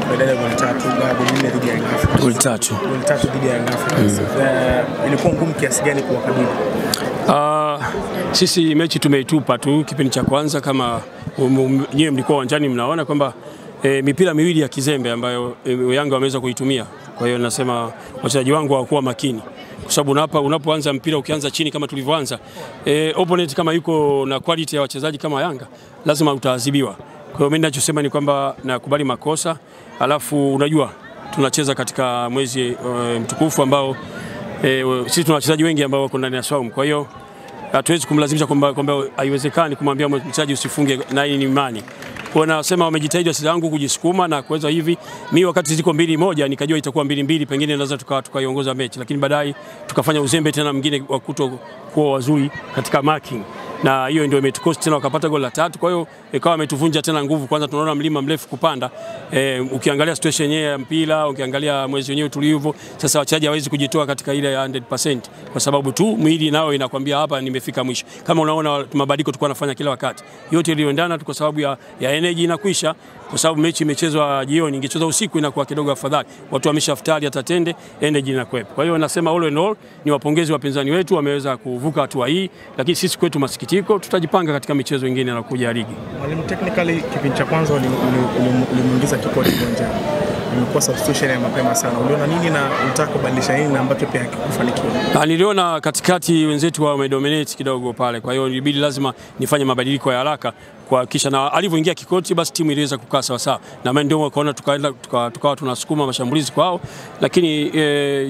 Badala ya goli 3 goli 4 dhidi ya Yanga. Goli 3 dhidi ya Yanga. Ilikuwa ngumu kiasi gani kuwakabili? Sisi mechi tumeitupa tu kipindi cha kwanza, kama nyewe mlikuwa uwanjani mnaona kwamba mipira miwili ya kizembe ambayo Yanga wameweza kuitumia. Kwa hiyo nasema wachezaji wangu hawakuwa makini, kwa sababu unapoanza mpira ukianza chini kama tulivyoanza, opponent kama yuko na quality ya wachezaji kama Yanga lazima utaadhibiwa. Kwa hiyo mimi ninachosema ni kwamba nakubali makosa, alafu unajua tunacheza katika mwezi mtukufu ambao sisi tuna wachezaji wengi ambao wako ndani ya saumu. Kwa hiyo hatuwezi kumlazimisha kwamba haiwezekani kumwambia mchezaji usifunge, na hii ni imani. Kwa nasema wamejitahidi wachezaji wangu kujisukuma na kuweza hivi. Mimi wakati ziko 2-1 nikajua itakuwa 2-2, pengine naweza tukaiongoza mechi, lakini baadaye tukafanya uzembe tena mwingine wa kutokuwa wazuri katika marking, na hiyo ndio imetukosti tena wakapata goli la 3. Kwa hiyo ikawa ametuvunja tena nguvu. Kwanza tunaona mlima mrefu kupanda, ukiangalia situation yenyewe ya mpira, ukiangalia mwezi wenyewe tulivyo sasa, wachezaji hawezi kujitoa katika ile 100% kwa sababu tu mwili nao inakwambia hapa nimefika mwisho. Kama unaona mabadiliko tulikuwa tunafanya kila wakati, yote iliyoendana tu kwa sababu ya energy inakwisha, kwa sababu mechi imechezwa jioni. Ingechezwa usiku inakuwa kidogo afadhali, watu wameshaftari atatende, energy inakwepa. Kwa hiyo nasema all in all ni wapongezi wapinzani wetu, wameweza kuvuka hatua hii, lakini sisi kwetu masikitiko, tutajipanga katika michezo mingine na kuja ligi. Mwalimu, technically kipindi cha kwanza ulimuingiza Kikwete uwanjani, imekuwa substitution ya mapema sana. Uliona nini na unataka kubadilisha nini na ambacho pia hakikufanikiwa? Niliona katikati wenzetu wamedominate kidogo pale, kwa hiyo ilibidi lazima nifanye mabadiliko ya haraka kwa kisha, na alivyoingia Kikwete basi timu iliweza kukaa sawa sawa, na mimi ndio wakaona tukawa tunasukuma mashambulizi kwao, lakini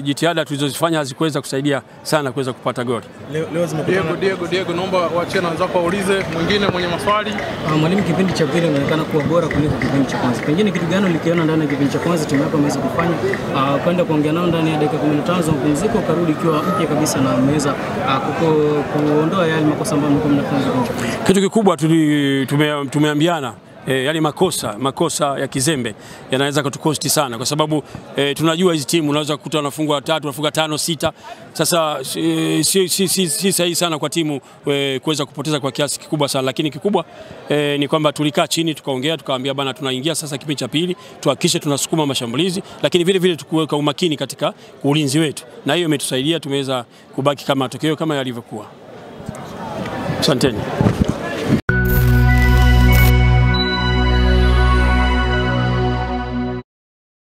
jitihada tulizozifanya hazikuweza kusaidia sana kuweza kupata goli. Leo zimekutana Diego, naomba waachie na wenzako waulize mwingine mwenye maswali. Mwalimu, kipindi cha pili inaonekana kuwa bora kuliko kipindi cha kwanza. Pengine kitu gani ulikiona ndani ya kipindi cha kwanza timu yako imeweza kufanya kwenda kuongea nao ndani ya dakika 15 za mapumziko ukarudi ikiwa mpya kabisa na ameweza kuondoa yale makosa ambayo mlikuwa mnafanya kipindi cha kwanza? Kitu kikubwa tumeambiana yale makosa ya kizembe yanaweza kutukosti sana, kwa sababu tunajua hizi timu unaweza kukuta wanafungwa 3, wanafunga 5, 6. Sasa si sahihi sana kwa timu kuweza kupoteza kwa kiasi kikubwa sana, lakini kikubwa ni kwamba tulikaa chini tukaongea, tukaambia bana, tunaingia sasa kipindi cha pili tuhakikishe tunasukuma mashambulizi, lakini vile vile tukuweka umakini katika ulinzi wetu, na hiyo imetusaidia tumeweza kubaki kama matokeo kama yalivyokuwa. Asanteni.